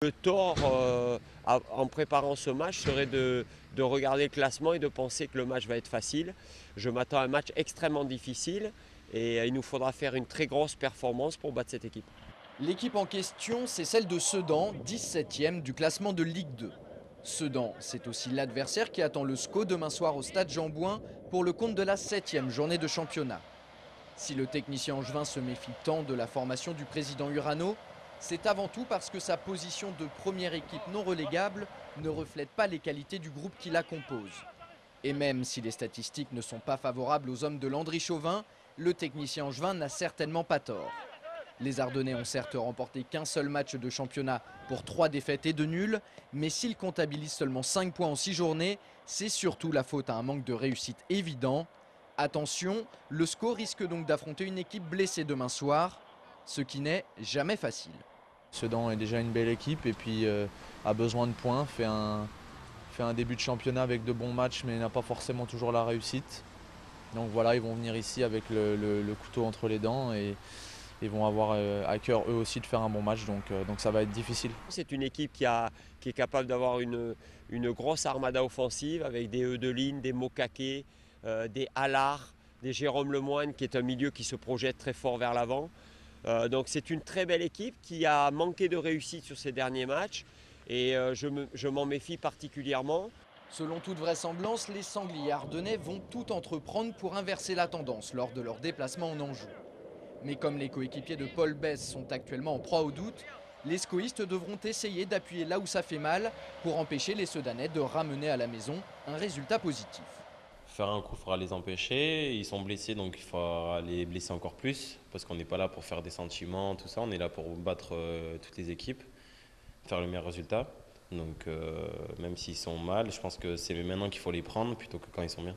Le tort en préparant ce match serait de regarder le classement et de penser que le match va être facile. Je m'attends à un match extrêmement difficile et il nous faudra faire une très grosse performance pour battre cette équipe. L'équipe en question, c'est celle de Sedan, 17e du classement de Ligue 2. Sedan, c'est aussi l'adversaire qui attend le SCO demain soir au stade Jean-Bouin pour le compte de la 7e journée de championnat. Si le technicien angevin se méfie tant de la formation du président Urano, c'est avant tout parce que sa position de première équipe non relégable ne reflète pas les qualités du groupe qui la compose. Et même si les statistiques ne sont pas favorables aux hommes de Landry Chauvin, le technicien angevin n'a certainement pas tort. Les Ardennais ont certes remporté qu'un seul match de championnat pour 3 défaites et 2 nuls, mais s'ils comptabilisent seulement 5 points en 6 journées, c'est surtout la faute à un manque de réussite évident. Attention, le SCO risque donc d'affronter une équipe blessée demain soir, ce qui n'est jamais facile. Sedan est déjà une belle équipe et puis a besoin de points, fait un début de championnat avec de bons matchs mais n'a pas forcément toujours la réussite. Donc voilà, ils vont venir ici avec le couteau entre les dents et ils vont avoir à cœur eux aussi de faire un bon match, donc ça va être difficile. C'est une équipe qui est capable d'avoir une grosse armada offensive avec des Eudeline, des Mokake, des Allard, des Jérôme Lemoine qui est un milieu qui se projette très fort vers l'avant. Donc c'est une très belle équipe qui a manqué de réussite sur ces derniers matchs et je m'en méfie particulièrement. Selon toute vraisemblance, les sangliers ardennais vont tout entreprendre pour inverser la tendance lors de leur déplacement en Anjou. Mais comme les coéquipiers de Paul Besse sont actuellement en proie au doute, les scoïstes devront essayer d'appuyer là où ça fait mal pour empêcher les Sedanais de ramener à la maison un résultat positif. Faire un coup, il faudra les empêcher. Ils sont blessés, donc il faudra les blesser encore plus. Parce qu'on n'est pas là pour faire des sentiments, tout ça. On est là pour battre toutes les équipes, faire le meilleur résultat. Donc même s'ils sont mal, je pense que c'est maintenant qu'il faut les prendre plutôt que quand ils sont bien.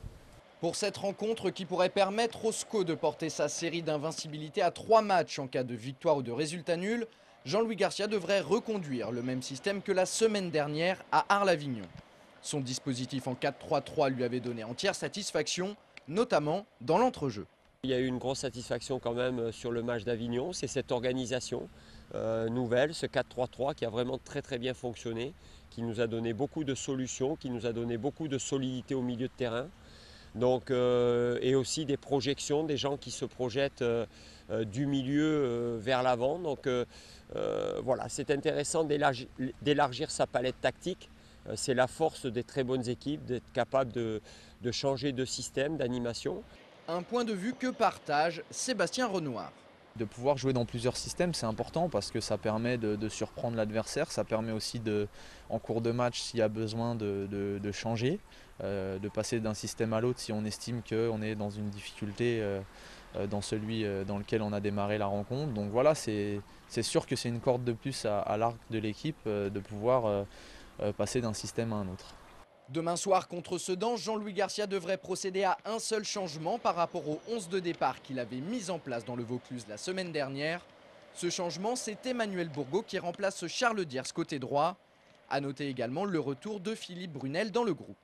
Pour cette rencontre qui pourrait permettre au SCO de porter sa série d'invincibilité à 3 matchs en cas de victoire ou de résultat nul, Jean-Louis Garcia devrait reconduire le même système que la semaine dernière à Arles-Avignon. Son dispositif en 4-3-3 lui avait donné entière satisfaction, notamment dans l'entrejeu. Il y a eu une grosse satisfaction quand même sur le match d'Avignon, c'est cette organisation nouvelle, ce 4-3-3 qui a vraiment très très bien fonctionné, qui nous a donné beaucoup de solutions, qui nous a donné beaucoup de solidité au milieu de terrain. Donc, et aussi des projections, des gens qui se projettent du milieu vers l'avant. Donc voilà, c'est intéressant d'élargir sa palette tactique. C'est la force des très bonnes équipes, d'être capable de changer de système, d'animation. Un point de vue que partage Sébastien Renoir. De pouvoir jouer dans plusieurs systèmes, c'est important parce que ça permet de surprendre l'adversaire, ça permet aussi en cours de match, s'il y a besoin de changer, de passer d'un système à l'autre si on estime qu'on est dans une difficulté dans celui dans lequel on a démarré la rencontre. Donc voilà, c'est sûr que c'est une corde de plus à l'arc de l'équipe de pouvoir passer d'un système à un autre. Demain soir contre Sedan, Jean-Louis Garcia devrait procéder à un seul changement par rapport au 11 de départ qu'il avait mis en place dans le Vaucluse la semaine dernière. Ce changement, c'est Emmanuel Bourgault qui remplace Charles Diers côté droit. A noter également le retour de Philippe Brunel dans le groupe.